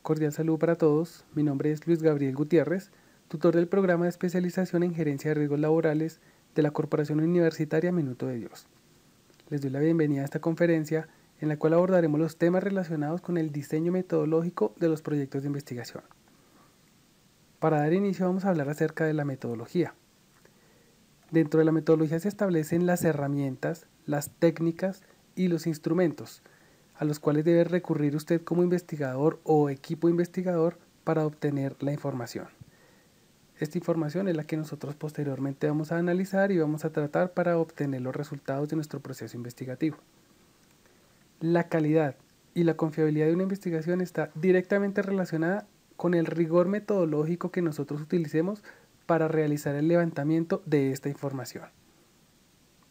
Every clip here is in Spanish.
Cordial saludo para todos. Mi nombre es Luis Gabriel Gutiérrez, tutor del programa de especialización en gerencia de riesgos laborales de la Corporación Universitaria Minuto de Dios. Les doy la bienvenida a esta conferencia en la cual abordaremos los temas relacionados con el diseño metodológico de los proyectos de investigación. Para dar inicio vamos a hablar acerca de la metodología. Dentro de la metodología se establecen las herramientas, las técnicas y los instrumentos a los cuales debe recurrir usted como investigador o equipo investigador para obtener la información. Esta información es la que nosotros posteriormente vamos a analizar y vamos a tratar para obtener los resultados de nuestro proceso investigativo. La calidad y la confiabilidad de una investigación está directamente relacionada con el rigor metodológico que nosotros utilicemos para realizar el levantamiento de esta información.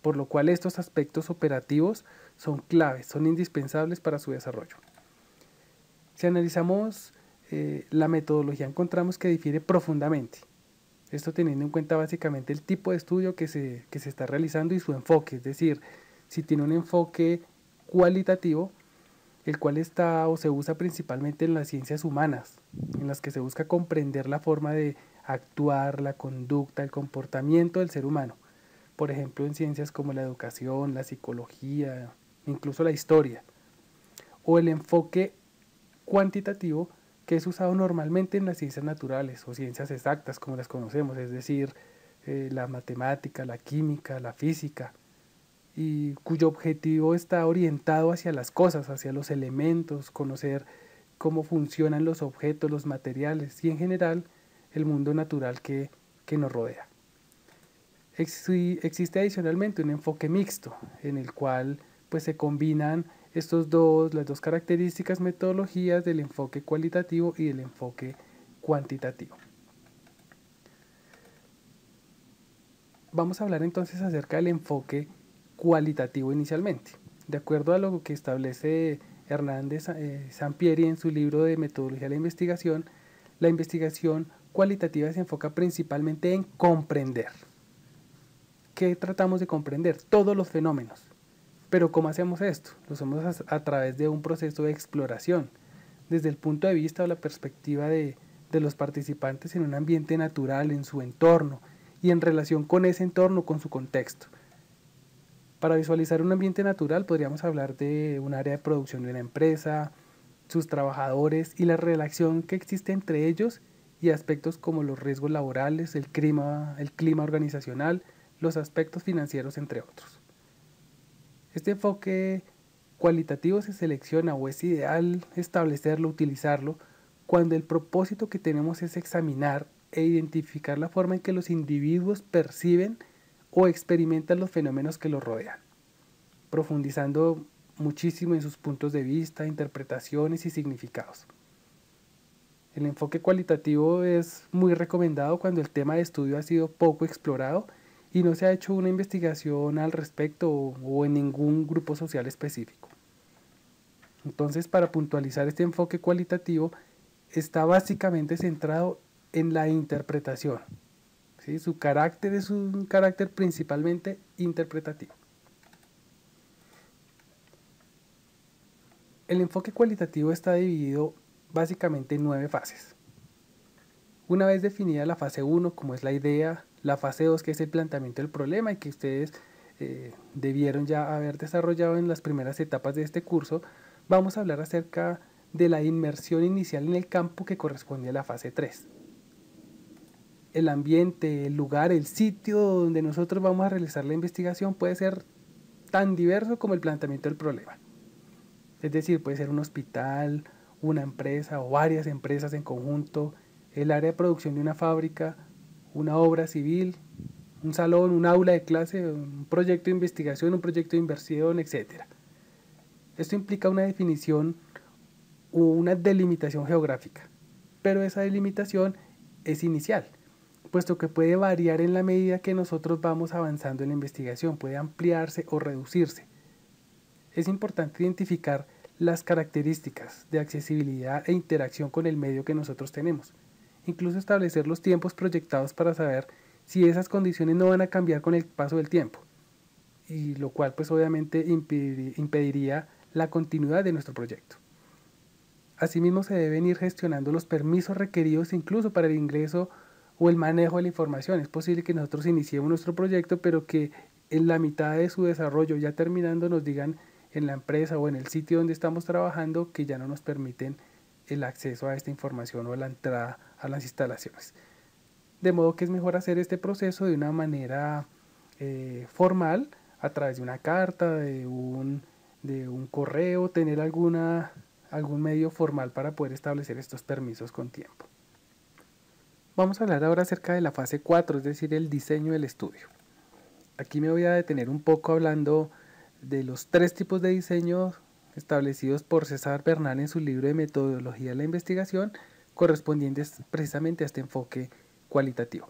Por lo cual estos aspectos operativos son claves, son indispensables para su desarrollo. Si analizamos la metodología, encontramos que difiere profundamente. Esto teniendo en cuenta básicamente el tipo de estudio que se está realizando y su enfoque, es decir, si tiene un enfoque cualitativo, el cual está o se usa principalmente en las ciencias humanas, en las que se busca comprender la forma de actuar, la conducta, el comportamiento del ser humano. Por ejemplo, en ciencias como la educación, la psicología, incluso la historia. O el enfoque cuantitativo, que es usado normalmente en las ciencias naturales o ciencias exactas como las conocemos, es decir, la matemática, la química, la física, y cuyo objetivo está orientado hacia las cosas, hacia los elementos, conocer cómo funcionan los objetos, los materiales y en general el mundo natural que nos rodea. Existe adicionalmente un enfoque mixto en el cual pues, se combinan las dos características metodologías del enfoque cualitativo y del enfoque cuantitativo. Vamos a hablar entonces acerca del enfoque cualitativo inicialmente. De acuerdo a lo que establece Hernández Sampieri en su libro de Metodología de la investigación cualitativa se enfoca principalmente en comprender. ¿Qué tratamos de comprender? Todos los fenómenos. Pero ¿cómo hacemos esto? Lo hacemos a través de un proceso de exploración, desde el punto de vista o la perspectiva de los participantes en un ambiente natural, en su entorno y en relación con ese entorno, con su contexto. Para visualizar un ambiente natural podríamos hablar de un área de producción de una empresa, sus trabajadores y la relación que existe entre ellos y aspectos como los riesgos laborales, el clima organizacional, los aspectos financieros, entre otros. Este enfoque cualitativo se selecciona o es ideal establecerlo, utilizarlo, cuando el propósito que tenemos es examinar e identificar la forma en que los individuos perciben o experimentan los fenómenos que los rodean, profundizando muchísimo en sus puntos de vista, interpretaciones y significados. El enfoque cualitativo es muy recomendado cuando el tema de estudio ha sido poco explorado y no se ha hecho una investigación al respecto o en ningún grupo social específico. Entonces, para puntualizar este enfoque cualitativo, está básicamente centrado en la interpretación. ¿Sí? Su carácter es un carácter principalmente interpretativo. El enfoque cualitativo está dividido básicamente en 9 fases. Una vez definida la fase 1, como es la idea, la fase 2, que es el planteamiento del problema y que ustedes debieron ya haber desarrollado en las primeras etapas de este curso, vamos a hablar acerca de la inmersión inicial en el campo que corresponde a la fase 3. El ambiente, el lugar, el sitio donde nosotros vamos a realizar la investigación puede ser tan diverso como el planteamiento del problema. Es decir, puede ser un hospital, una empresa o varias empresas en conjunto, el área de producción de una fábrica, una obra civil, un salón, un aula de clase, un proyecto de investigación, un proyecto de inversión, etc. Esto implica una definición o una delimitación geográfica, pero esa delimitación es inicial, puesto que puede variar en la medida que nosotros vamos avanzando en la investigación, puede ampliarse o reducirse. Es importante identificar las características de accesibilidad e interacción con el medio que nosotros tenemos, incluso establecer los tiempos proyectados para saber si esas condiciones no van a cambiar con el paso del tiempo, y lo cual pues obviamente impediría la continuidad de nuestro proyecto. Asimismo, se deben ir gestionando los permisos requeridos incluso para el ingreso o el manejo de la información. Es posible que nosotros iniciemos nuestro proyecto, pero que en la mitad de su desarrollo, ya terminando, nos digan en la empresa o en el sitio donde estamos trabajando que ya no nos permiten el acceso a esta información o la entrada a las instalaciones. De modo que es mejor hacer este proceso de una manera formal, a través de una carta, de un correo, tener algún medio formal para poder establecer estos permisos con tiempo. Vamos a hablar ahora acerca de la fase 4, es decir, el diseño del estudio. Aquí me voy a detener un poco hablando de los 3 tipos de diseño establecidos por César Bernal en su libro de Metodología de la Investigación, correspondientes precisamente a este enfoque cualitativo.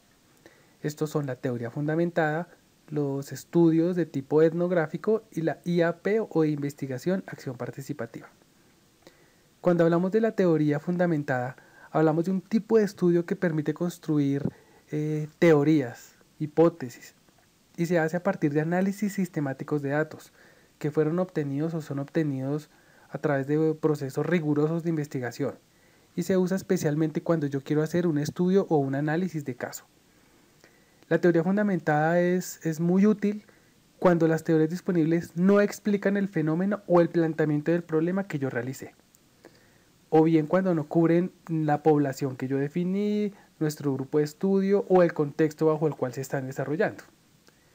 Estos son la teoría fundamentada, los estudios de tipo etnográfico y la IAP o investigación acción participativa. Cuando hablamos de la teoría fundamentada, hablamos de un tipo de estudio que permite construir teorías, hipótesis, y se hace a partir de análisis sistemáticos de datos que fueron obtenidos o son obtenidos a través de procesos rigurosos de investigación, y se usa especialmente cuando yo quiero hacer un estudio o un análisis de caso. La teoría fundamentada es muy útil cuando las teorías disponibles no explican el fenómeno o el planteamiento del problema que yo realicé, o bien cuando no cubren la población que yo definí, nuestro grupo de estudio o el contexto bajo el cual se están desarrollando.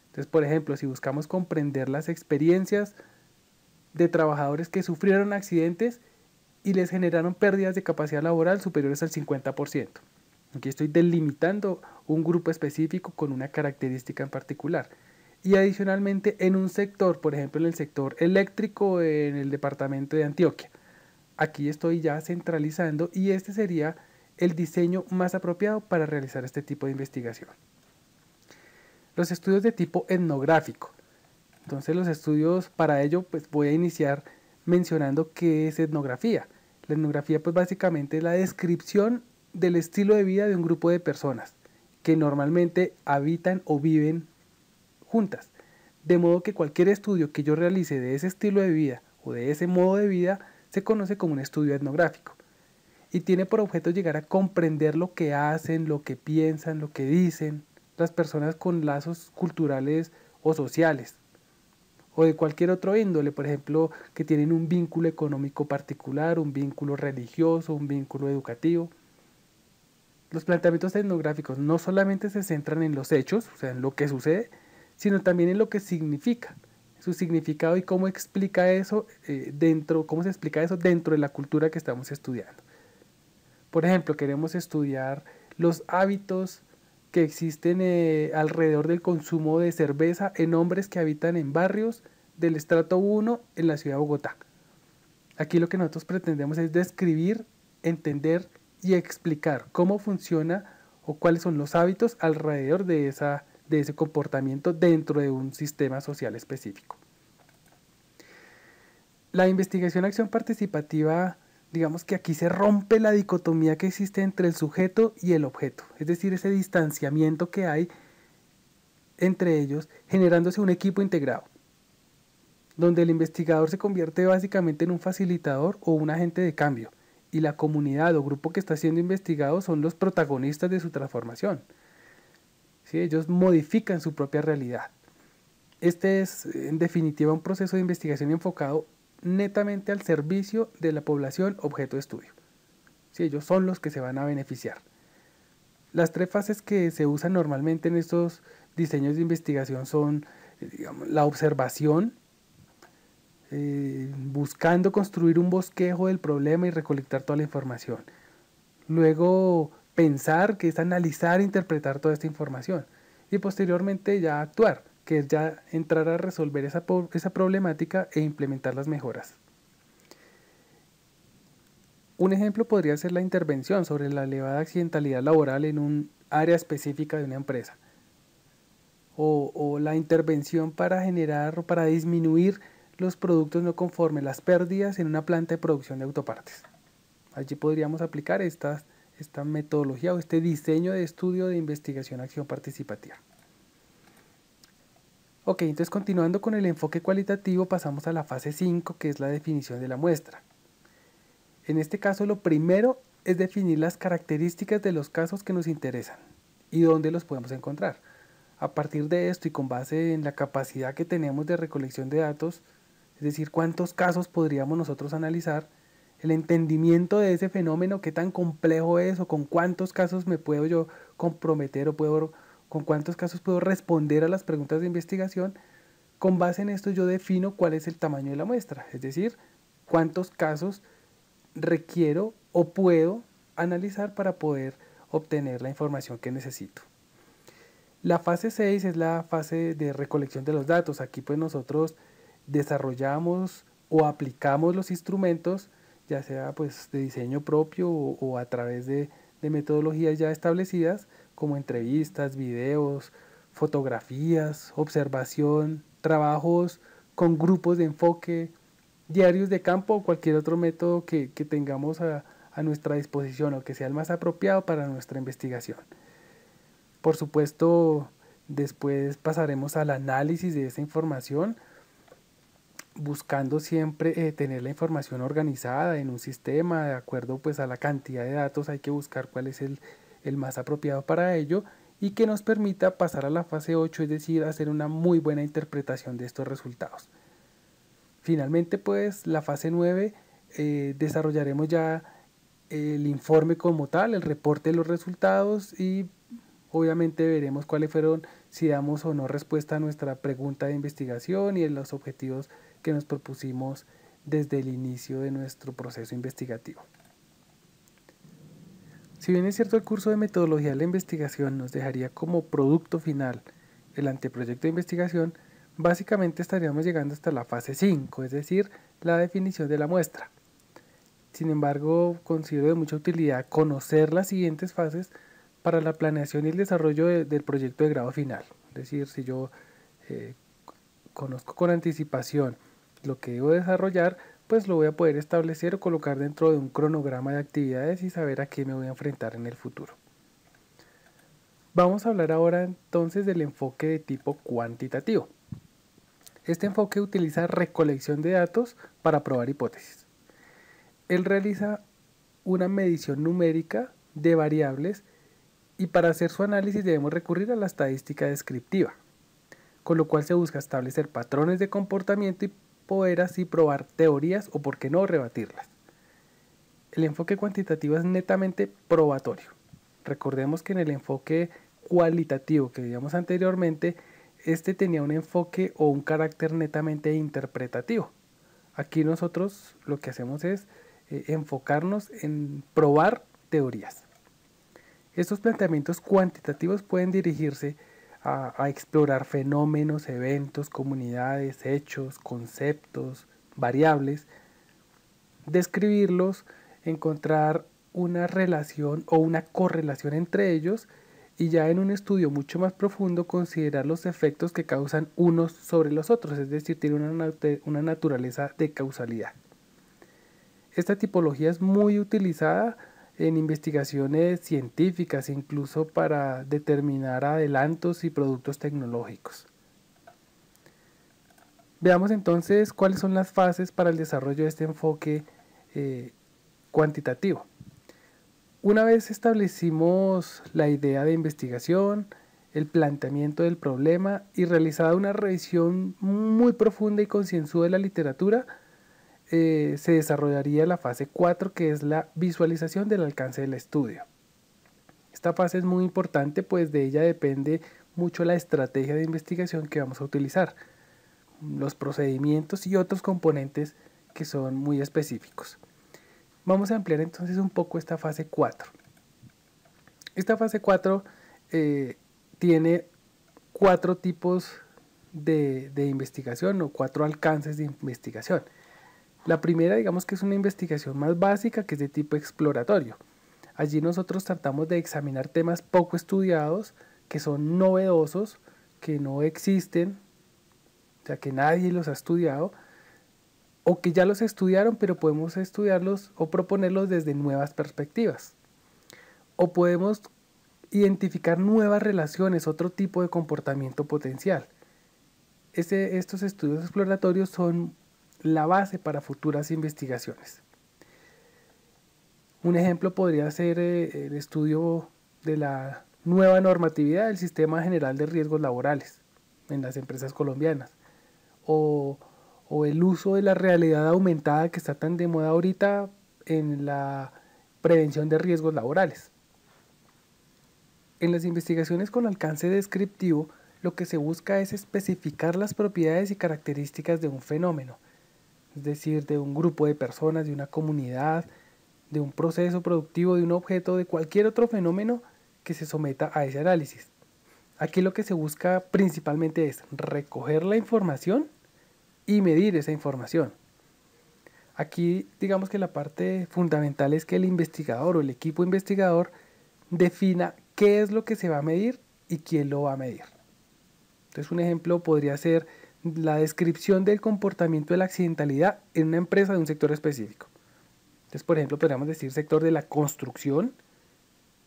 Entonces, por ejemplo, si buscamos comprender las experiencias de trabajadores que sufrieron accidentes y les generaron pérdidas de capacidad laboral superiores al 50%. Aquí estoy delimitando un grupo específico con una característica en particular. Y adicionalmente en un sector, por ejemplo en el sector eléctrico en el departamento de Antioquia. Aquí estoy ya centralizando y este sería el diseño más apropiado para realizar este tipo de investigación. Los estudios de tipo etnográfico. Entonces los estudios, para ello pues voy a iniciar mencionando qué es etnografía. La etnografía pues básicamente es la descripción del estilo de vida de un grupo de personas que normalmente habitan o viven juntas. De modo que cualquier estudio que yo realice de ese estilo de vida o de ese modo de vida se conoce como un estudio etnográfico. Y tiene por objeto llegar a comprender lo que hacen, lo que piensan, lo que dicen las personas con lazos culturales o sociales, o de cualquier otro índole, por ejemplo, que tienen un vínculo económico particular, un vínculo religioso, un vínculo educativo. Los planteamientos etnográficos no solamente se centran en los hechos, o sea, en lo que sucede, sino también en lo que significa, su significado y cómo explica eso cómo se explica eso dentro de la cultura que estamos estudiando. Por ejemplo, queremos estudiar los hábitos que existen alrededor del consumo de cerveza en hombres que habitan en barrios del estrato 1 en la ciudad de Bogotá. Aquí lo que nosotros pretendemos es describir, entender y explicar cómo funciona o cuáles son los hábitos alrededor de ese comportamiento dentro de un sistema social específico. La investigación acción participativa, digamos que aquí se rompe la dicotomía que existe entre el sujeto y el objeto, es decir, ese distanciamiento que hay entre ellos, generándose un equipo integrado, donde el investigador se convierte básicamente en un facilitador o un agente de cambio, y la comunidad o grupo que está siendo investigado son los protagonistas de su transformación. ¿Sí? Ellos modifican su propia realidad. Este es, en definitiva, un proceso de investigación enfocado netamente al servicio de la población objeto de estudio. ¿Sí? Ellos son los que se van a beneficiar. Las 3 fases que se usan normalmente en estos diseños de investigación son, digamos, la observación, buscando construir un bosquejo del problema y recolectar toda la información. Luego pensar, que es analizar e interpretar toda esta información. Y posteriormente ya actuar, que es ya entrar a resolver esa problemática e implementar las mejoras. Un ejemplo podría ser la intervención sobre la elevada accidentalidad laboral en un área específica de una empresa. O la intervención para generar o para disminuir los productos no conformes, las pérdidas en una planta de producción de autopartes. Allí podríamos aplicar esta metodología o este diseño de estudio de investigación acción participativa. Ok, entonces continuando con el enfoque cualitativo pasamos a la fase 5, que es la definición de la muestra. En este caso, lo primero es definir las características de los casos que nos interesan y dónde los podemos encontrar. A partir de esto y con base en la capacidad que tenemos de recolección de datos, es decir, cuántos casos podríamos nosotros analizar, el entendimiento de ese fenómeno, qué tan complejo es o con cuántos casos me puedo yo comprometer o con cuántos casos puedo responder a las preguntas de investigación. Con base en esto yo defino cuál es el tamaño de la muestra, es decir, cuántos casos requiero o puedo analizar para poder obtener la información que necesito. La fase 6 es la fase de recolección de los datos. Aquí pues nosotros desarrollamos o aplicamos los instrumentos, ya sea pues de diseño propio o a través de metodologías ya establecidas, como entrevistas, videos, fotografías, observación, trabajos con grupos de enfoque, diarios de campo o cualquier otro método que tengamos a nuestra disposición o que sea el más apropiado para nuestra investigación. Por supuesto, después pasaremos al análisis de esa información, buscando siempre tener la información organizada en un sistema, de acuerdo pues a la cantidad de datos. Hay que buscar cuál es el más apropiado para ello y que nos permita pasar a la fase 8, es decir, hacer una muy buena interpretación de estos resultados. Finalmente, pues, la fase 9, desarrollaremos ya el informe como tal, el reporte de los resultados y obviamente veremos cuáles fueron, si damos o no respuesta a nuestra pregunta de investigación y en los objetivos que nos propusimos desde el inicio de nuestro proceso investigativo. Si bien es cierto, el curso de metodología de la investigación nos dejaría como producto final el anteproyecto de investigación, básicamente estaríamos llegando hasta la fase 5, es decir, la definición de la muestra. Sin embargo, considero de mucha utilidad conocer las siguientes fases para la planeación y el desarrollo del proyecto de grado final. Es decir, si yo conozco con anticipación lo que debo desarrollar, pues lo voy a poder establecer o colocar dentro de un cronograma de actividades y saber a qué me voy a enfrentar en el futuro. Vamos a hablar ahora entonces del enfoque de tipo cuantitativo. Este enfoque utiliza recolección de datos para probar hipótesis. Él realiza una medición numérica de variables y para hacer su análisis debemos recurrir a la estadística descriptiva, con lo cual se busca establecer patrones de comportamiento y poder así probar teorías o, por qué no, rebatirlas. El enfoque cuantitativo es netamente probatorio. Recordemos que en el enfoque cualitativo que vimos anteriormente, este tenía un enfoque o un carácter netamente interpretativo. Aquí nosotros lo que hacemos es enfocarnos en probar teorías. Estos planteamientos cuantitativos pueden dirigirse a explorar fenómenos, eventos, comunidades, hechos, conceptos, variables, describirlos, encontrar una relación o una correlación entre ellos y ya en un estudio mucho más profundo considerar los efectos que causan unos sobre los otros, es decir, tiene una naturaleza de causalidad. Esta tipología es muy utilizada en investigaciones científicas, incluso para determinar adelantos y productos tecnológicos. Veamos entonces cuáles son las fases para el desarrollo de este enfoque cuantitativo. Una vez establecimos la idea de investigación, el planteamiento del problema y realizada una revisión muy profunda y concienzuda de la literatura, se desarrollaría la fase 4, que es la visualización del alcance del estudio. Esta fase es muy importante, pues de ella depende mucho la estrategia de investigación que vamos a utilizar, los procedimientos y otros componentes que son muy específicos. Vamos a ampliar entonces un poco esta fase 4. Esta fase 4 tiene 4 tipos de investigación o 4 alcances de investigación. La primera, digamos que es una investigación más básica, que es de tipo exploratorio. Allí nosotros tratamos de examinar temas poco estudiados, que son novedosos, que no existen, o sea que nadie los ha estudiado, o que ya los estudiaron, pero podemos estudiarlos o proponerlos desde nuevas perspectivas. O podemos identificar nuevas relaciones, otro tipo de comportamiento potencial. Estos estudios exploratorios son la base para futuras investigaciones. Un ejemplo podría ser el estudio de la nueva normatividad del Sistema General de Riesgos Laborales en las empresas colombianas, o, o el uso de la realidad aumentada que está tan de moda ahorita en la prevención de riesgos laborales. En las investigaciones con alcance descriptivo, lo que se busca es especificar las propiedades y características de un fenómeno, es decir, de un grupo de personas, de una comunidad, de un proceso productivo, de un objeto, de cualquier otro fenómeno que se someta a ese análisis. Aquí lo que se busca principalmente es recoger la información y medir esa información. Aquí digamos que la parte fundamental es que el investigador o el equipo investigador defina qué es lo que se va a medir y quién lo va a medir. Entonces un ejemplo podría ser la descripción del comportamiento de la accidentalidad en una empresa de un sector específico. Entonces, por ejemplo, podríamos decir sector de la construcción,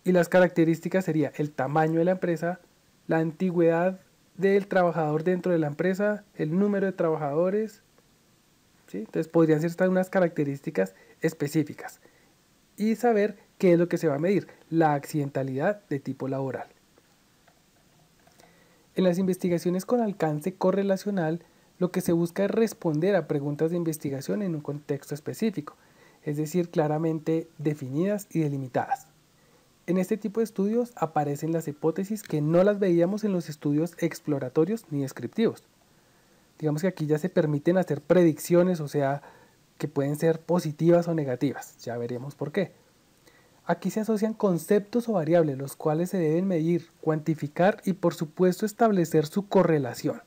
y las características sería el tamaño de la empresa, la antigüedad del trabajador dentro de la empresa, el número de trabajadores, ¿sí? Entonces podrían ser estas unas características específicas y saber qué es lo que se va a medir, la accidentalidad de tipo laboral. En las investigaciones con alcance correlacional, lo que se busca es responder a preguntas de investigación en un contexto específico, es decir, claramente definidas y delimitadas. En este tipo de estudios aparecen las hipótesis que no las veíamos en los estudios exploratorios ni descriptivos. Digamos que aquí ya se permiten hacer predicciones, o sea, que pueden ser positivas o negativas, ya veremos por qué. Aquí se asocian conceptos o variables, los cuales se deben medir, cuantificar y por supuesto establecer su correlación.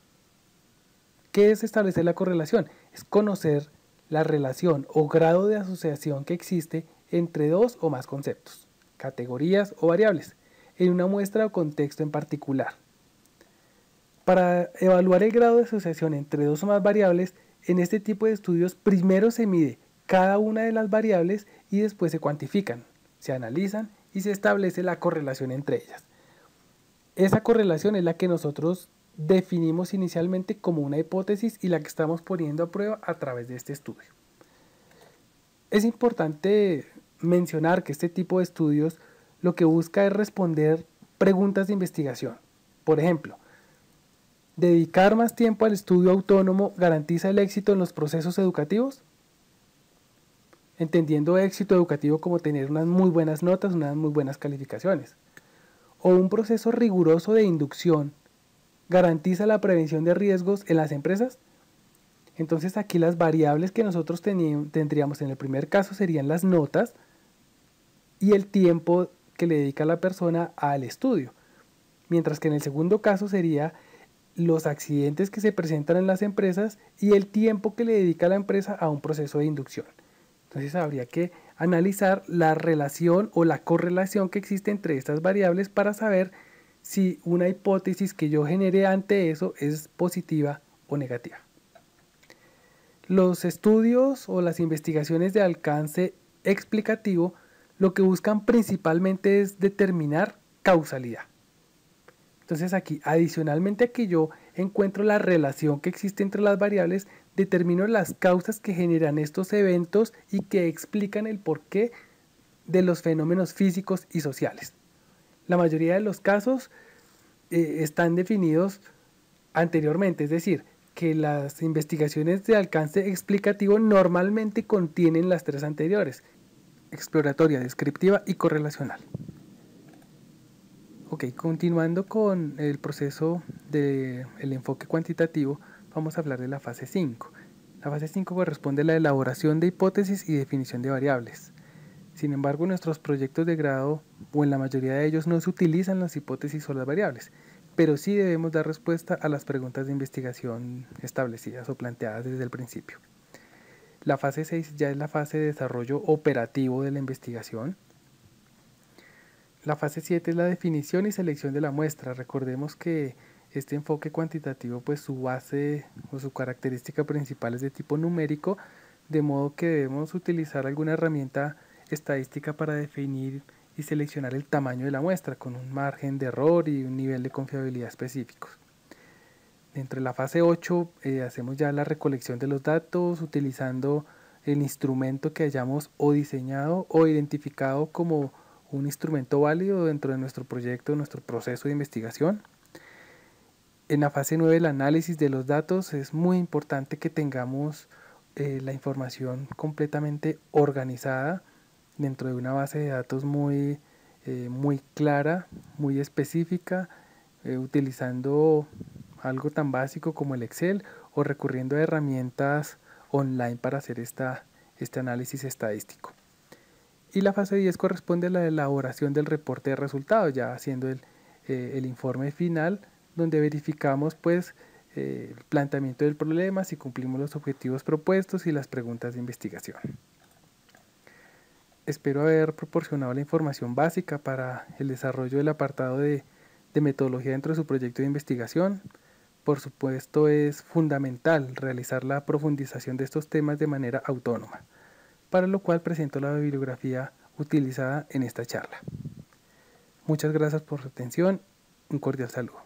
¿Qué es establecer la correlación? Es conocer la relación o grado de asociación que existe entre dos o más conceptos, categorías o variables, en una muestra o contexto en particular. Para evaluar el grado de asociación entre dos o más variables, en este tipo de estudios primero se mide cada una de las variables y después se cuantifican, se analizan y se establece la correlación entre ellas. Esa correlación es la que nosotros definimos inicialmente como una hipótesis y la que estamos poniendo a prueba a través de este estudio. Es importante mencionar que este tipo de estudios lo que busca es responder preguntas de investigación. Por ejemplo, ¿dedicar más tiempo al estudio autónomo garantiza el éxito en los procesos educativos? Entendiendo éxito educativo como tener unas muy buenas notas, unas muy buenas calificaciones. ¿O un proceso riguroso de inducción garantiza la prevención de riesgos en las empresas? Entonces aquí las variables que nosotros tendríamos en el primer caso serían las notas y el tiempo que le dedica la persona al estudio. Mientras que en el segundo caso sería los accidentes que se presentan en las empresas y el tiempo que le dedica la empresa a un proceso de inducción. Entonces habría que analizar la relación o la correlación que existe entre estas variables para saber si una hipótesis que yo genere ante eso es positiva o negativa. Los estudios o las investigaciones de alcance explicativo lo que buscan principalmente es determinar causalidad. Entonces aquí, adicionalmente a que yo encuentro la relación que existe entre las variables, determino las causas que generan estos eventos y que explican el porqué de los fenómenos físicos y sociales. La mayoría de los casos están definidos anteriormente, es decir, que las investigaciones de alcance explicativo normalmente contienen las tres anteriores: exploratoria, descriptiva y correlacional. Ok, continuando con el proceso del enfoque cuantitativo, vamos a hablar de la fase 5. La fase 5 corresponde a la elaboración de hipótesis y definición de variables. Sin embargo, en nuestros proyectos de grado, o en la mayoría de ellos, no se utilizan las hipótesis o las variables, pero sí debemos dar respuesta a las preguntas de investigación establecidas o planteadas desde el principio. La fase 6 ya es la fase de desarrollo operativo de la investigación. La fase 7 es la definición y selección de la muestra. Recordemos que este enfoque cuantitativo, pues su base o su característica principal es de tipo numérico, de modo que debemos utilizar alguna herramienta estadística para definir y seleccionar el tamaño de la muestra con un margen de error y un nivel de confiabilidad específicos. Dentro de la fase 8 hacemos ya la recolección de los datos utilizando el instrumento que hayamos o diseñado o identificado como un instrumento válido dentro de nuestro proyecto, nuestro proceso de investigación. En la fase 9, el análisis de los datos, es muy importante que tengamos la información completamente organizada dentro de una base de datos muy clara, muy específica, utilizando algo tan básico como el Excel o recurriendo a herramientas online para hacer este análisis estadístico. Y la fase 10 corresponde a la elaboración del reporte de resultados, ya haciendo el informe final, donde verificamos pues el planteamiento del problema, si cumplimos los objetivos propuestos y las preguntas de investigación. Espero haber proporcionado la información básica para el desarrollo del apartado de metodología dentro de su proyecto de investigación. Por supuesto, es fundamental realizar la profundización de estos temas de manera autónoma, para lo cual presento la bibliografía utilizada en esta charla. Muchas gracias por su atención. Un cordial saludo.